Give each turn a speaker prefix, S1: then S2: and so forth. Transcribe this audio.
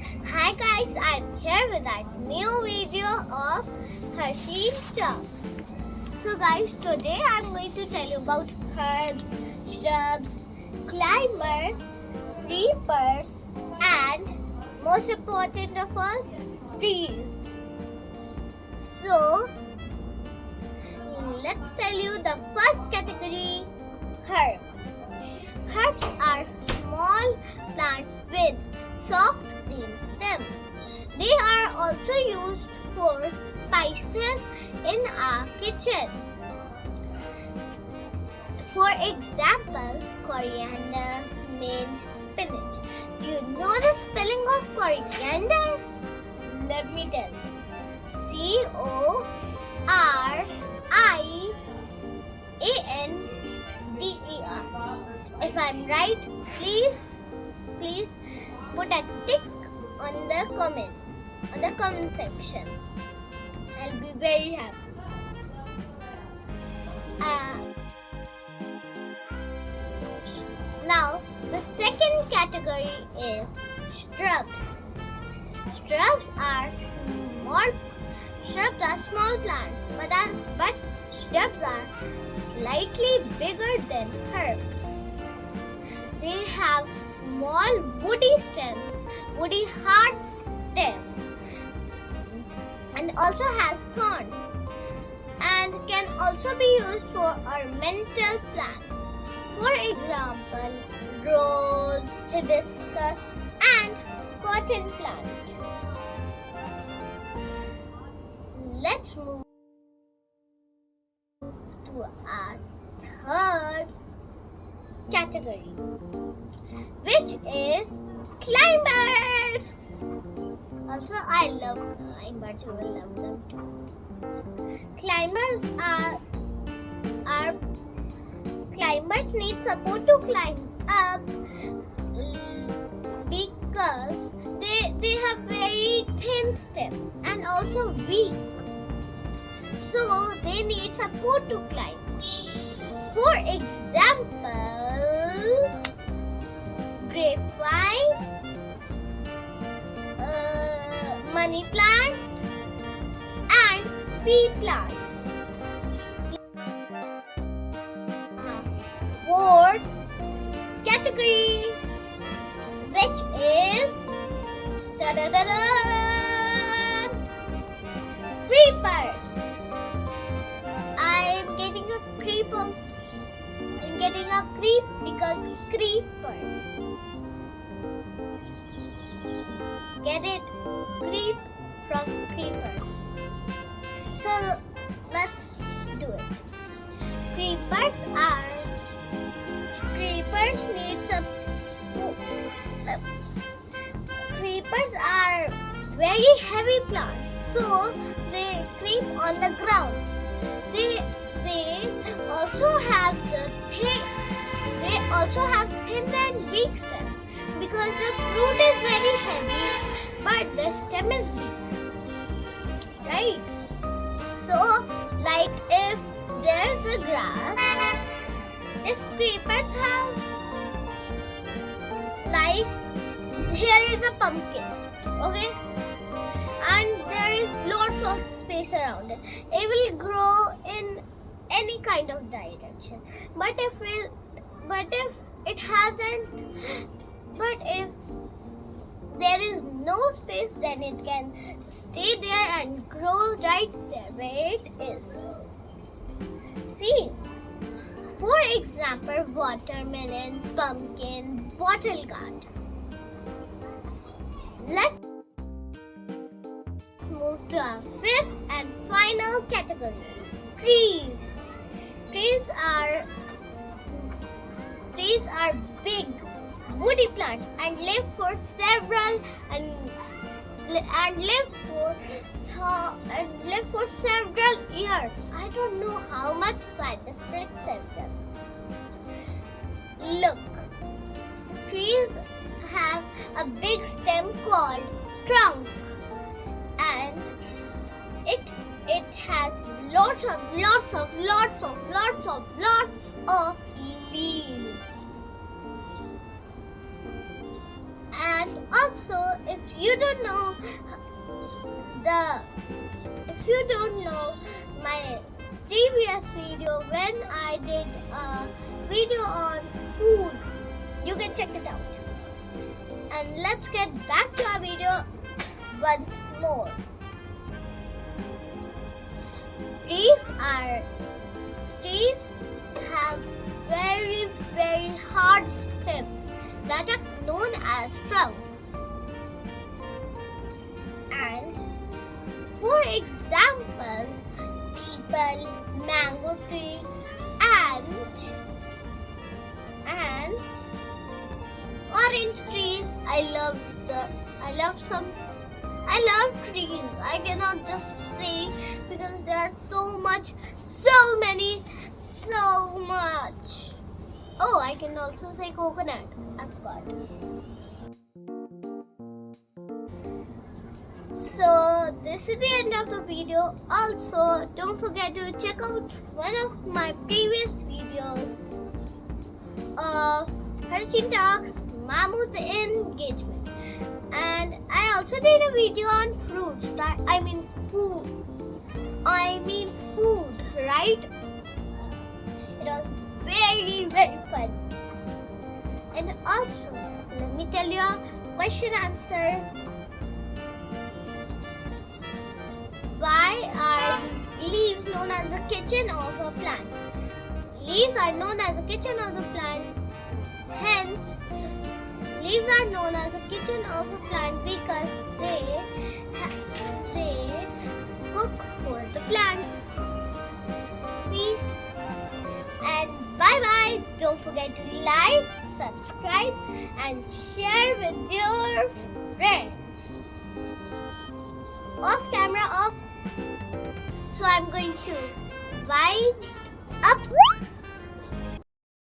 S1: Hi guys, I'm here with our new video of Harsheen Talks. So guys, today I'm going to tell you about herbs, shrubs, climbers, creepers and most important of all, trees. So, let's tell you the first category, herbs. Herbs are small plants with soft green stem. They are also used for spices in our kitchen. For example, coriander, mint, spinach. Do you know the spelling of coriander? Let me tell you. Coriander. If I'm right, please put a tick on the comment section. I'll be very happy. Now the second category is shrubs. Shrubs are small plants, but shrubs are slightly bigger than herbs. They have small woody hard stem, and also has thorns, and can also be used for ornamental plants. For example, rose, hibiscus, and cotton plant. Let's move to our third category, which is climbers. Also, I love climbers. You will love them too. Climbers need support to climb up because they have very thin stem and also weak. So they need support to climb. For example, grapevine, money plant, and pea plant. Fourth category, which is creepers. I'm getting a creep because creepers. Get it? Creep from creepers. So let's do it. Creepers are very heavy plants, so they creep on the ground. They also have thin and weak stem because the fruit is very heavy, but the stem is weak. Right? So, like if there's a grass, if creepers have, like here is a pumpkin, okay? And there is lots of space around it. It will grow in any kind of direction. But if there is no space, then it can stay there and grow right there where it is. See, for example, watermelon, pumpkin, bottle gourd. Let's move to our fifth and final category, trees. Trees are big woody plants and live for several years. I don't know how much, so I just said several. Look, trees have a big stem called trunk, and it has lots of leaves. And also if you don't know my previous video when I did a video on food, you can check it out. And let's get back to our video once more. Trees have very, very hard stems that are known as trunks. And for example, people, mango tree, and orange trees. I love trees. I cannot just say because there are so much. Oh, I can also say coconut. I forgot. So this is the end of the video. Also, don't forget to check out one of my previous videos of Harsheen Talks, Mamu's engagement. And I also did a video on fruits. I mean food, right? It was very, very fun. And also, let me tell you a question answer. Why are leaves known as the kitchen of a plant? Leaves are known as the kitchen of the plant. Hence, leaves are known as the kitchen of a plant because they cook for the plants. See? And bye-bye. Don't forget to like, subscribe, and share with your friends. Off camera, off. So I'm going to wind up.